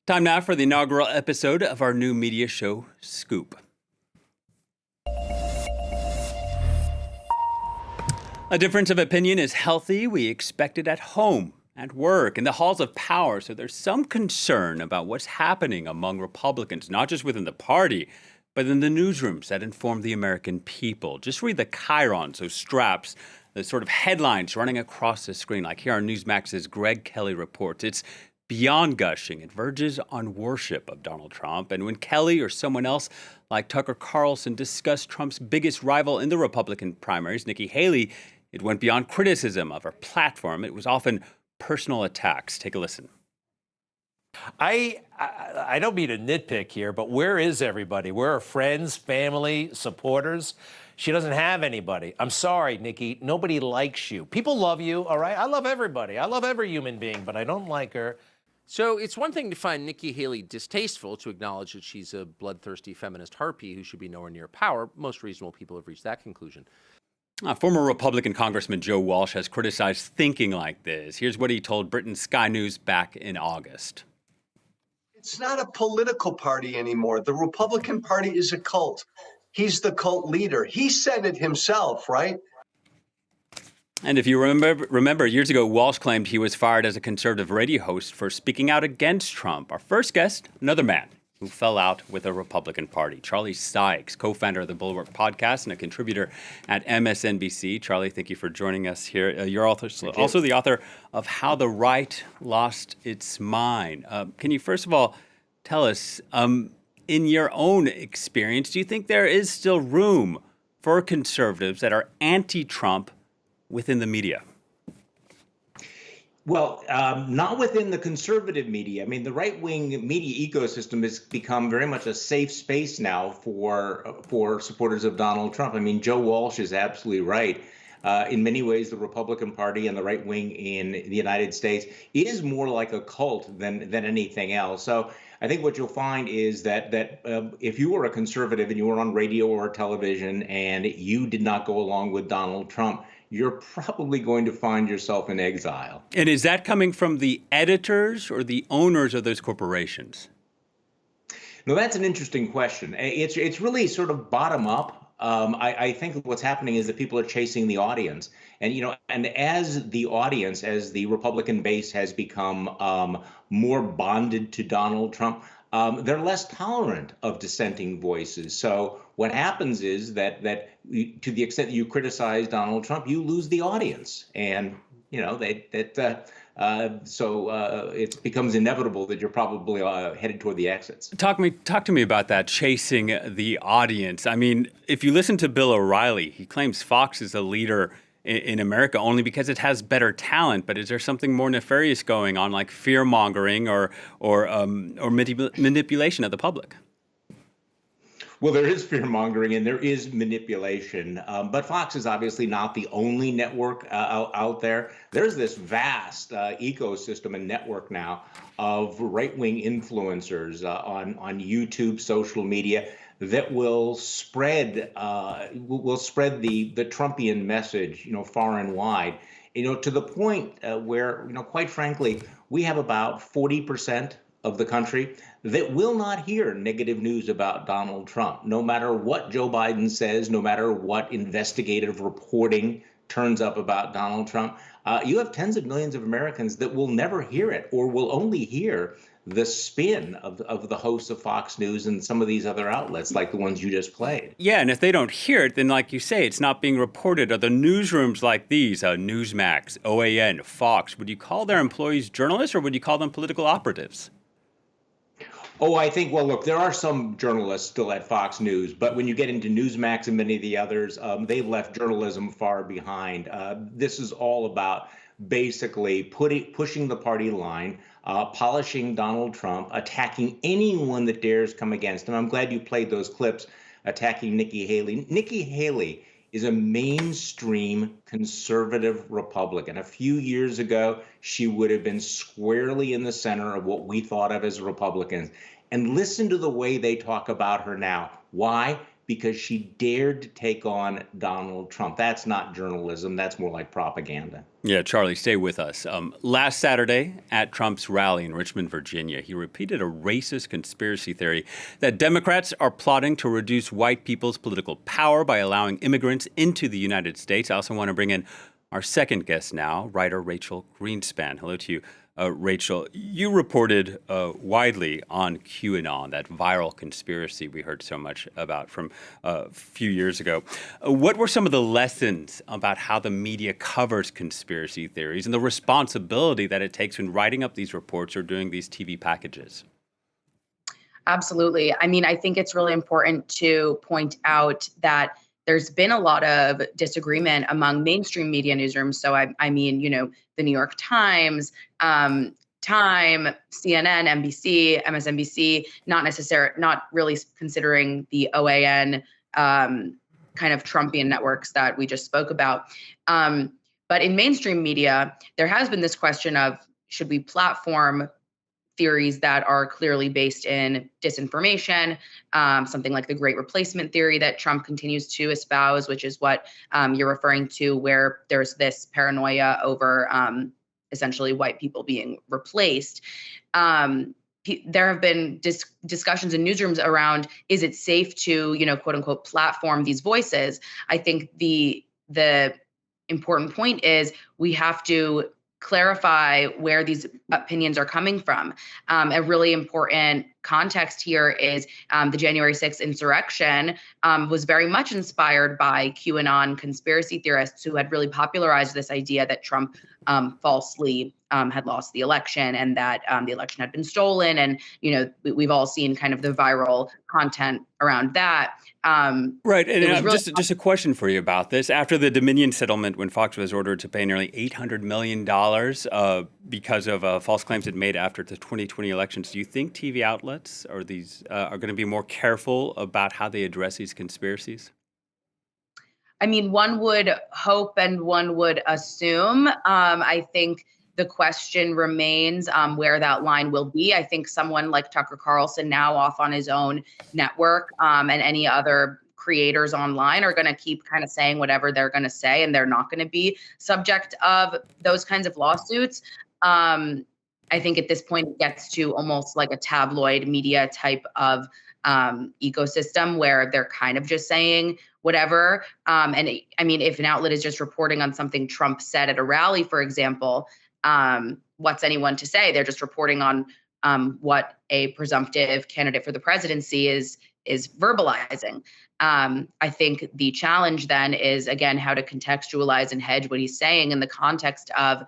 Time now for the inaugural episode of our new media show, Scoop. A difference of opinion is healthy. We expect it at home, at work, in the halls of power. So there's some concern about what's happening among Republicans, not just within the party, but in the newsrooms that inform the American people. Just read the chyrons, those straps, the sort of headlines running across the screen. Like here on Newsmax's Greg Kelly reports. It's beyond gushing. It verges on worship of Donald Trump. And when Kelly or someone else like Tucker Carlson discussed Trump's biggest rival in the Republican primaries, Nikki Haley, it went beyond criticism of her platform. It was often personal attacks. Take a listen. I don't mean to nitpick here, but where is everybody? Where are friends, family, supporters? She doesn't have anybody. I'm sorry, Nikki. Nobody likes you. People love you, all right? I love everybody. I love every human being, but I don't like her. So it's one thing to find Nikki Haley distasteful, to acknowledge that she's a bloodthirsty feminist harpy who should be nowhere near power. Most reasonable people have reached that conclusion. Former Republican Congressman Joe Walsh has criticized thinking like this. Here's what he told Britain's Sky News back in August. It's not a political party anymore. The Republican Party is a cult. He's the cult leader. He said it himself, right? And if you remember, years ago, Walsh claimed he was fired as a conservative radio host for speaking out against Trump. Our first guest, another man who fell out with the Republican Party, Charlie Sykes, co-founder of the Bulwark podcast and a contributor at MSNBC. Charlie, thank you for joining us here. You're also the author of How the Right Lost Its Mind. Can you first of all tell us, in your own experience, do you think there is still room for conservatives that are anti-Trump within the media? Well, not within the conservative media. I mean, the right-wing media ecosystem has become very much a safe space now for supporters of Donald Trump. I mean, Joe Walsh is absolutely right. In many ways, the Republican Party and the right wing in the United States is more like a cult than anything else. So I think what you'll find is that if you were a conservative and you were on radio or television and you did not go along with Donald Trump, you're probably going to find yourself in exile. And is that coming from the editors or the owners of those corporations? No, that's an interesting question. It's really sort of bottom up. I think what's happening is that people are chasing the audience. And as the audience, as the Republican base has become more bonded to Donald Trump, they're less tolerant of dissenting voices. So what happens is that to the extent that you criticize Donald Trump, you lose the audience. And, so it becomes inevitable that you're probably headed toward the exits. Talk to me about that, chasing the audience. I mean, if you listen to Bill O'Reilly, he claims Fox is a leader in America only because it has better talent. But is there something more nefarious going on, like fear mongering or manipulation of the public? Well, there is fear mongering and there is manipulation, but Fox is obviously not the only network out there. There's this vast ecosystem and network now of right-wing influencers on YouTube, social media that will spread the Trumpian message, far and wide, to the point where, quite frankly, we have about 40% of the country that will not hear negative news about Donald Trump, no matter what Joe Biden says, no matter what investigative reporting turns up about Donald Trump. You have tens of millions of Americans that will never hear it or will only hear the spin of the hosts of Fox News and some of these other outlets like the ones you just played. Yeah, and if they don't hear it, then like you say, it's not being reported. Are the newsrooms like these, Newsmax, OAN, Fox, would you call their employees journalists or would you call them political operatives? Oh, I think, well, look, there are some journalists still at Fox News, but when you get into Newsmax and many of the others, they've left journalism far behind. This is all about basically pushing the party line, polishing Donald Trump, attacking anyone that dares come against him. I'm glad you played those clips attacking Nikki Haley. Nikki Haley is a mainstream conservative Republican. A few years ago, she would have been squarely in the center of what we thought of as Republicans. And listen to the way they talk about her now. Why? because she dared to take on Donald Trump. That's not journalism. That's more like propaganda. Yeah, Charlie, stay with us. Last Saturday at Trump's rally in Richmond, Virginia, he repeated a racist conspiracy theory that Democrats are plotting to reduce white people's political power by allowing immigrants into the United States. I also want to bring in our second guest now, writer Rachel Greenspan. Hello to you. Rachel, you reported widely on QAnon, that viral conspiracy we heard so much about from a few years ago. What were some of the lessons about how the media covers conspiracy theories and the responsibility that it takes when writing up these reports or doing these TV packages? Absolutely. I mean, I think it's really important to point out that there's been a lot of disagreement among mainstream media newsrooms. So I mean, the New York Times, Time, CNN, NBC, MSNBC, not really considering the OAN kind of Trumpian networks that we just spoke about. But in mainstream media, there has been this question of, should we platform theories that are clearly based in disinformation, something like the Great Replacement theory that Trump continues to espouse, which is what you're referring to, where there's this paranoia over essentially white people being replaced. There have been discussions in newsrooms around, is it safe to, quote unquote, platform these voices? I think the important point is we have to clarify where these opinions are coming from. A really important context here is the January 6th insurrection was very much inspired by QAnon conspiracy theorists who had really popularized this idea that Trump falsely had lost the election and that the election had been stolen. And, we've all seen kind of the viral content around that. Right. And just a question for you about this. After the Dominion settlement, when Fox was ordered to pay nearly $800 million because of false claims it made after the 2020 elections, do you think TV outlets are going to be more careful about how they address these conspiracies? I mean, one would hope and one would assume. I think the question remains where that line will be. I think someone like Tucker Carlson, now off on his own network, and any other creators online are going to keep kind of saying whatever they're going to say, and they're not going to be subject of those kinds of lawsuits. I think at this point it gets to almost like a tabloid media type of ecosystem where they're kind of just saying whatever. If an outlet is just reporting on something Trump said at a rally, for example, what's anyone to say? They're just reporting on what a presumptive candidate for the presidency is verbalizing. I think the challenge then is, again, how to contextualize and hedge what he's saying in the context of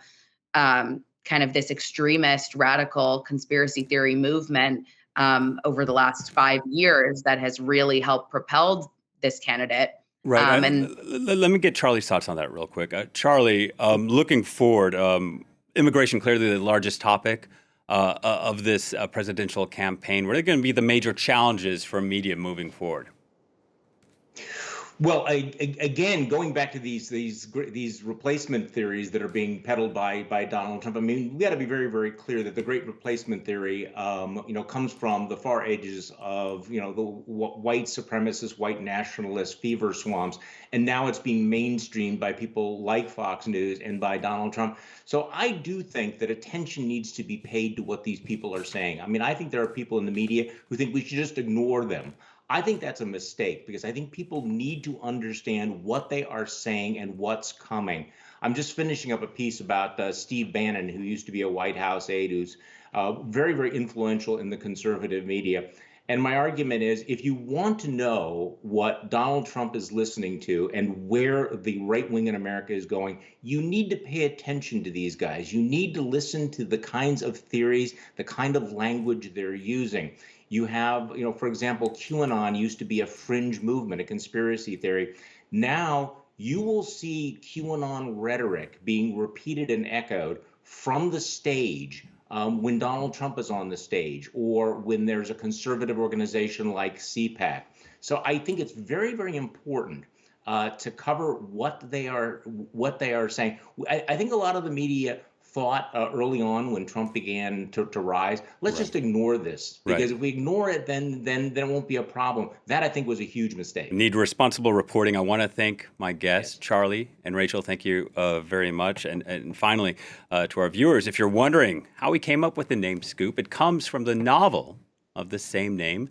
kind of this extremist radical conspiracy theory movement over the last 5 years that has really helped propel this candidate. Right. Let me get Charlie's thoughts on that real quick. Charlie, looking forward, immigration clearly the largest topic of this presidential campaign. What are going to be the major challenges for media moving forward? Well, again, going back to these replacement theories that are being peddled by Donald Trump. I mean, we got to be very, very clear that the Great Replacement theory, comes from the far edges of the white supremacist, white nationalist fever swamps, and now it's being mainstreamed by people like Fox News and by Donald Trump. So I do think that attention needs to be paid to what these people are saying. I mean, I think there are people in the media who think we should just ignore them. I think that's a mistake because I think people need to understand what they are saying and what's coming. I'm just finishing up a piece about Steve Bannon, who used to be a White House aide, who's very, very influential in the conservative media. And my argument is, if you want to know what Donald Trump is listening to and where the right wing in America is going, you need to pay attention to these guys. You need to listen to the kinds of theories, the kind of language they're using. You have, for example, QAnon used to be a fringe movement, a conspiracy theory. Now you will see QAnon rhetoric being repeated and echoed from the stage when Donald Trump is on the stage or when there's a conservative organization like CPAC. So I think it's very, very important to cover what they are saying. I think a lot of the media thought early on when Trump began to rise, let's just ignore this, because if we ignore it, then it won't be a problem. That, I think, was a huge mistake. Need responsible reporting. I want to thank my guests, Charlie and Rachel. Thank you very much. And finally, to our viewers, if you're wondering how we came up with the name Scoop, it comes from the novel of the same name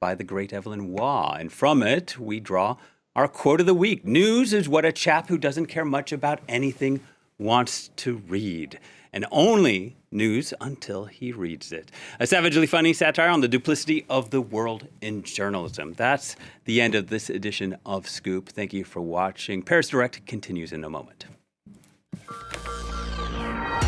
by the great Evelyn Waugh. And from it, we draw our quote of the week. News is what a chap who doesn't care much about anything wants to read, and only news until he reads it. A savagely funny satire on the duplicity of the world in journalism. That's the end of this edition of Scoop. Thank you for watching. Paris Direct continues in a moment.